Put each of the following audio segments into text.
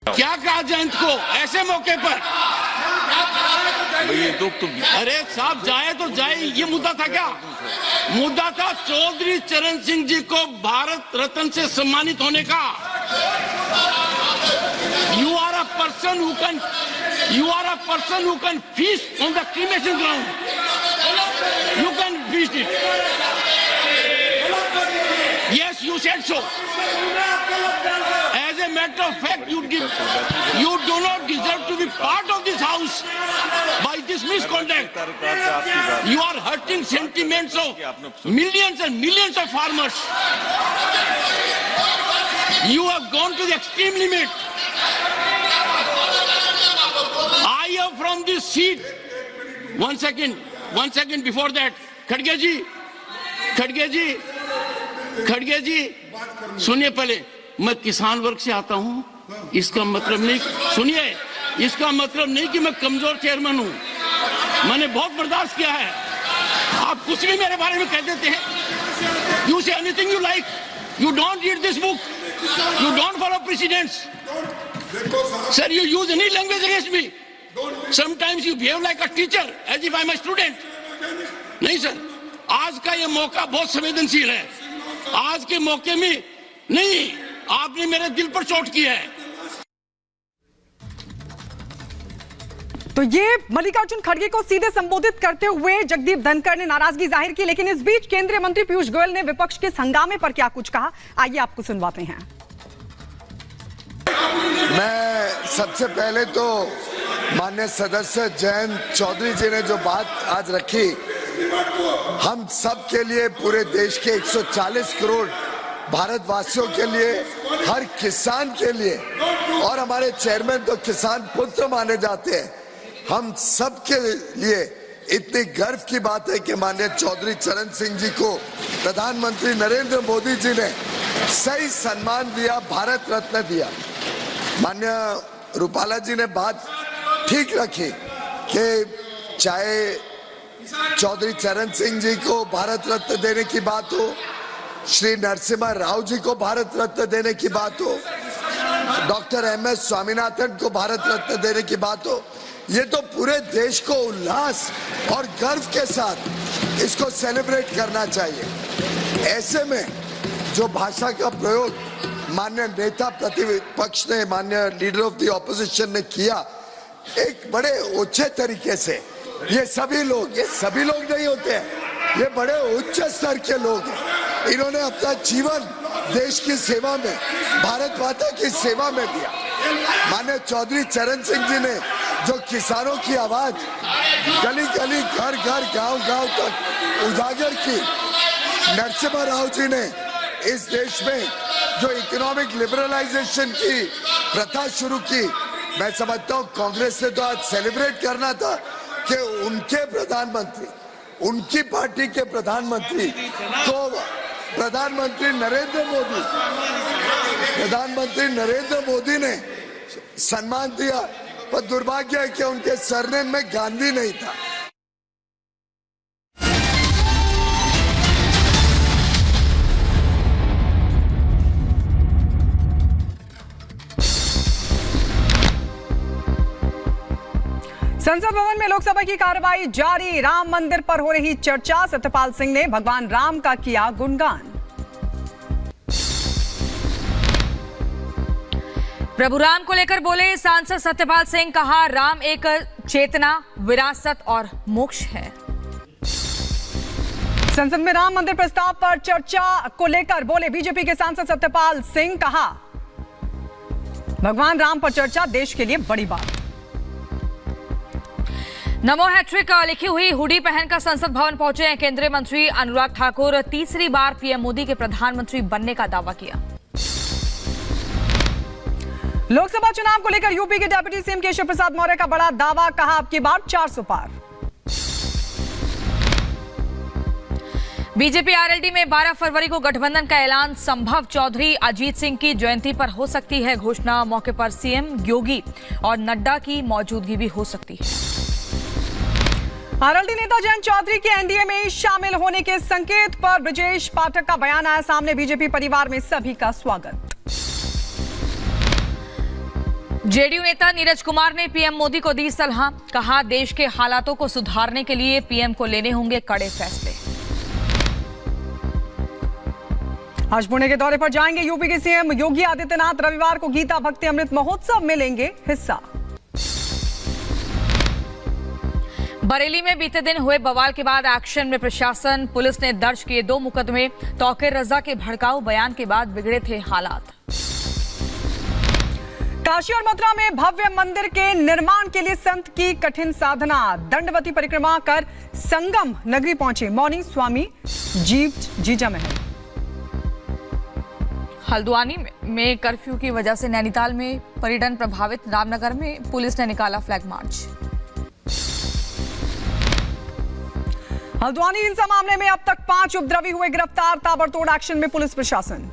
क्या कहा जयंत को ऐसे मौके पर? ये दुख तो अरे साहब जाए तो जाए, ये मुद्दा था क्या? मुद्दा था चौधरी चरण सिंह जी को भारत रत्न से सम्मानित होने का। You are a person who can feast on the cremation ground, you can feast it. Yes, you said so. As a matter of fact, you do not deserve to be part of this house by this misconduct. You are hurting sentiments of millions and millions of farmers. You have gone to the extreme limit. I have from this seat. One second before that, खड़गे जी, सुनिए पहले। मैं किसान वर्ग से आता हूं, इसका मतलब नहीं, सुनिए, इसका मतलब नहीं कि मैं कमजोर चेयरमैन हूं। मैंने बहुत बर्दाश्त किया है। आप कुछ भी मेरे बारे में कह देते हैं। You say anything you like, you don't read this book, you don't follow precedents. Sir, you use any language against me. Sometimes you behave like a teacher as if I am a student. नहीं sir, आज का ये मौका बहुत संवेदनशील है। आज के मौके में नहीं, आपने मेरे दिल पर चोट की है। तो ये मल्लिकार्जुन खड़गे को सीधे संबोधित करते हुए जगदीप धनखड़ ने नाराजगी जाहिर की, लेकिन इस बीच केंद्रीय मंत्री पीयूष गोयल ने विपक्ष के हंगामे पर क्या कुछ कहा, आइए आपको सुनवाते हैं। मैं सबसे पहले तो माननीय सदस्य जयंत चौधरी जी ने जो बात आज रखी, हम सब के लिए, पूरे देश के 140 करोड़ भारतवासियों के लिए, हर किसान के लिए, और हमारे चेयरमैन तो किसान पुत्र माने जाते हैं, हम सब के लिए इतनी गर्व की बात है कि माननीय चौधरी चरण सिंह जी को प्रधानमंत्री नरेंद्र मोदी जी ने सही सम्मान दिया, भारत रत्न दिया। माननीय रूपाला जी ने बात ठीक रखी कि चाहे चौधरी चरण सिंह जी को भारत रत्न देने की बात हो, श्री नरसिम्हा राव जी को भारत रत्न देने की बात हो, डॉक्टर MS स्वामीनाथन को भारत रत्न देने की बात हो, ये तो पूरे देश को उल्लास और गर्व के साथ इसको सेलिब्रेट करना चाहिए। ऐसे में जो भाषा का प्रयोग माननीय नेता प्रतिपक्ष ने, माननीय लीडर ऑफ द ऑपोजिशन ने किया, एक बड़े ऊंचे तरीके से, ये सभी लोग नहीं होते हैं, ये बड़े उच्च स्तर के लोग हैं। इन्होंने अपना जीवन देश की सेवा में, भारत माता की सेवा में दिया। माननीय चौधरी चरण सिंह जी ने जो किसानों की आवाज गली गली, घर घर, गांव गांव तक उजागर की, नरसिम्हा राव जी ने इस देश में जो इकोनॉमिक लिबरलाइजेशन की प्रथा शुरू की, मैं समझता हूँ कांग्रेस ने तो आज सेलिब्रेट करना था कि उनके प्रधानमंत्री, उनकी पार्टी के प्रधानमंत्री को प्रधानमंत्री नरेंद्र मोदी ने सम्मान दिया, पर दुर्भाग्य है कि उनके सरनेम में गांधी नहीं था। संसद भवन में लोकसभा की कार्रवाई जारी, राम मंदिर पर हो रही चर्चा, सत्यपाल सिंह ने भगवान राम का किया गुणगान। प्रभु राम को लेकर बोले सांसद सत्यपाल सिंह, कहा राम एक चेतना, विरासत और मोक्ष है। संसद में राम मंदिर प्रस्ताव पर चर्चा को लेकर बोले बीजेपी के सांसद सत्यपाल सिंह, कहा भगवान राम पर चर्चा देश के लिए बड़ी बात। नमो हैट्रिक लिखी हुई हुडी पहनकर संसद भवन पहुंचे हैं केंद्रीय मंत्री अनुराग ठाकुर, तीसरी बार पीएम मोदी के प्रधानमंत्री बनने का दावा किया। लोकसभा चुनाव को लेकर यूपी के डिप्टी सीएम केशव प्रसाद मौर्य का बड़ा दावा, कहा अब की बार 400 पार। बीजेपी आरएलडी में 12 फरवरी को गठबंधन का ऐलान संभव, चौधरी अजीत सिंह की जयंती पर हो सकती है घोषणा, मौके पर सीएम योगी और नड्डा की मौजूदगी भी हो सकती है। आरएलडी नेता जयंत चौधरी के एनडीए में शामिल होने के संकेत पर ब्रजेश पाठक का बयान आया सामने, बीजेपी परिवार में सभी का स्वागत। जेडीयू नेता नीरज कुमार ने पीएम मोदी को दी सलाह, कहा देश के हालातों को सुधारने के लिए पीएम को लेने होंगे कड़े फैसले। आज पुणे के दौरे पर जाएंगे यूपी के सीएम योगी आदित्यनाथ। रविवार को गीता भक्ति अमृत महोत्सव में लेंगे हिस्सा। बरेली में बीते दिन हुए बवाल के बाद एक्शन में प्रशासन। पुलिस ने दर्ज किए 2 मुकदमे। तौकीर रजा के भड़काऊ बयान के बाद बिगड़े थे हालात। काशी और मथुरा में भव्य मंदिर के निर्माण के लिए संत की कठिन साधना। दंडवती परिक्रमा कर संगम नगरी पहुंचे मौनी स्वामी जीजा महल। हल्द्वानी में कर्फ्यू की वजह से नैनीताल में पर्यटन प्रभावित। रामनगर में पुलिस ने निकाला फ्लैग मार्च। हल्द्वानी हिंसा मामले में अब तक 5 उपद्रवी हुए गिरफ्तार। ताबड़तोड़ एक्शन में पुलिस प्रशासन।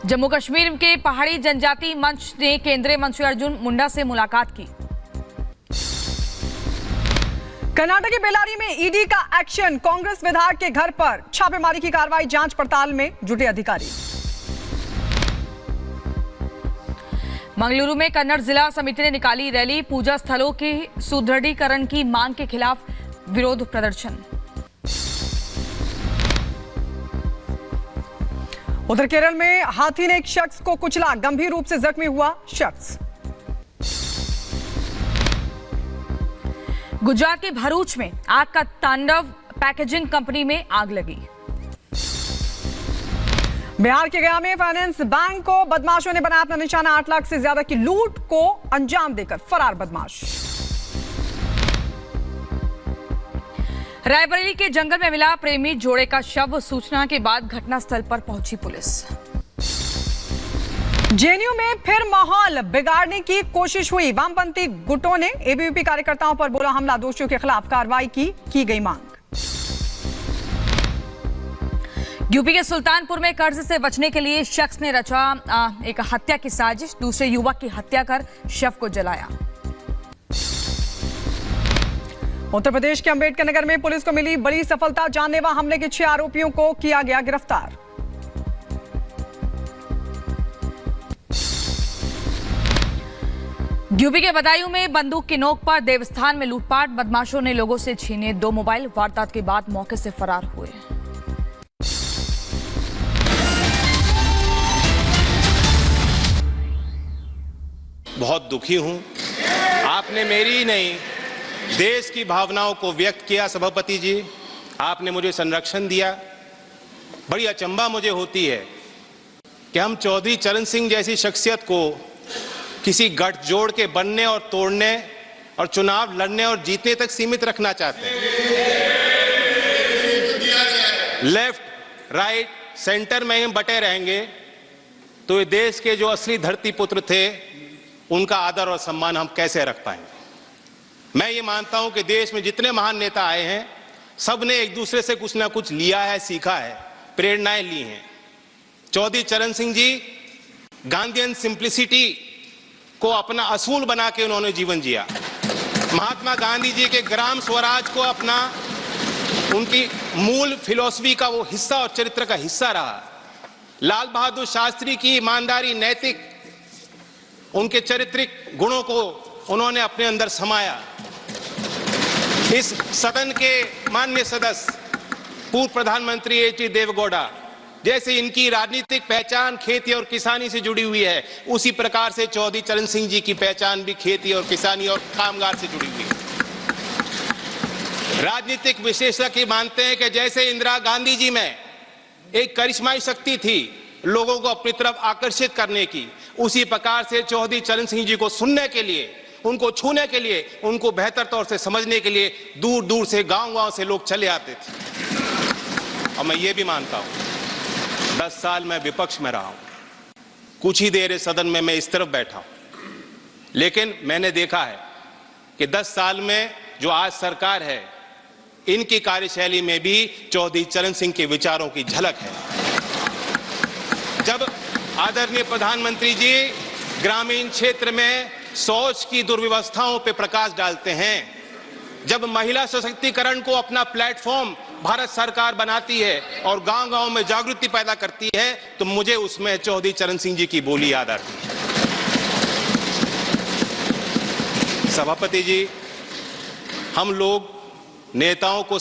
जम्मू कश्मीर के पहाड़ी जनजाति मंच ने केंद्रीय मंत्री अर्जुन मुंडा से मुलाकात की। कर्नाटक के बेलारी में ईडी का एक्शन। कांग्रेस विधायक के घर पर छापेमारी की कार्रवाई। जांच पड़ताल में जुटे अधिकारी। मंगलुरु में कन्नड़ जिला समिति ने निकाली रैली। पूजा स्थलों के सुदृढ़ीकरण की मांग के खिलाफ विरोध प्रदर्शन। उधर केरल में हाथी ने एक शख्स को कुचला। गंभीर रूप से जख्मी हुआ शख्स। गुजरात के भरूच में आग का तांडव। पैकेजिंग कंपनी में आग लगी। बिहार के गया में फाइनेंस बैंक को बदमाशों ने बनाया अपना निशाना। 8 लाख से ज्यादा की लूट को अंजाम देकर फरार बदमाश। रायबरेली के जंगल में मिला प्रेमी जोड़े का शव। सूचना के बाद घटनास्थल पर पहुंची पुलिस। जेएनयू में फिर माहौल बिगाड़ने की कोशिश हुई। वामपंथी गुटों ने एबीवीपी कार्यकर्ताओं पर बोला हमला। दोषियों के खिलाफ कार्रवाई की गई मांग। यूपी के सुल्तानपुर में कर्ज से बचने के लिए शख्स ने रचा एक हत्या की साजिश। दूसरे युवक की हत्या कर शव को जलाया। उत्तर प्रदेश के अंबेडकर नगर में पुलिस को मिली बड़ी सफलता। जानलेवा हमले के 6 आरोपियों को किया गया गिरफ्तार। यूपी के बदायूं में बंदूक की नोक पर देवस्थान में लूटपाट। बदमाशों ने लोगों से छीने 2 मोबाइल। वारदात के बाद मौके से फरार हुए। बहुत दुखी हूं। आपने मेरी ही नहीं देश की भावनाओं को व्यक्त किया। सभापति जी, आपने मुझे संरक्षण दिया। बड़ी अचंभा मुझे होती है कि हम चौधरी चरण सिंह जैसी शख्सियत को किसी गठजोड़ के बनने और तोड़ने और चुनाव लड़ने और जीतने तक सीमित रखना चाहते हैं। लेफ्ट, राइट, सेंटर में हम बटे रहेंगे तो ये देश के जो असली धरती पुत्र थे उनका आदर और सम्मान हम कैसे रख पाएंगे। मैं ये मानता हूं कि देश में जितने महान नेता आए हैं सब ने एक दूसरे से कुछ ना कुछ लिया है, सीखा है, प्रेरणाएं ली हैं। चौधरी चरण सिंह जी गांधीयन सिंप्लिसिटी को अपना असूल बना के उन्होंने जीवन जिया। महात्मा गांधी जी के ग्राम स्वराज को अपना उनकी मूल फिलॉसफी का वो हिस्सा और चरित्र का हिस्सा रहा। लाल बहादुर शास्त्री की ईमानदारी, नैतिक उनके चारित्रिक गुणों को उन्होंने अपने अंदर समाया। इस सदन के माननीय सदस्य पूर्व प्रधानमंत्री एच.डी. देवेगौड़ा जैसे इनकी राजनीतिक पहचान खेती और किसानी से जुड़ी हुई है, उसी प्रकार से चौधरी चरण सिंह जी की पहचान भी खेती और किसानी और कामगार से जुड़ी हुई है। राजनीतिक विशेषज्ञ मानते हैं कि जैसे इंदिरा गांधी जी में एक करिश्माई शक्ति थी लोगों को अपनी तरफ आकर्षित करने की, उसी प्रकार से चौधरी चरण सिंह जी को सुनने के लिए, उनको छूने के लिए, उनको बेहतर तौर से समझने के लिए दूर दूर से गांव-गांव से लोग चले आते थे। और मैं ये भी मानता हूं 10 साल मैं विपक्ष में रहा हूं, कुछ ही देर इस सदन में मैं इस तरफ बैठा हूं, लेकिन मैंने देखा है कि 10 साल में जो आज सरकार है इनकी कार्यशैली में भी चौधरी चरण सिंह के विचारों की झलक है। जब आदरणीय प्रधानमंत्री जी ग्रामीण क्षेत्र में शौच की दुर्व्यवस्थाओं पर प्रकाश डालते हैं, जब महिला सशक्तिकरण को अपना प्लेटफॉर्म भारत सरकार बनाती है और गांव-गांव में जागृति पैदा करती है तो मुझे उसमें चौधरी चरण सिंह जी की बोली याद आती है। सभापति जी, हम लोग नेताओं को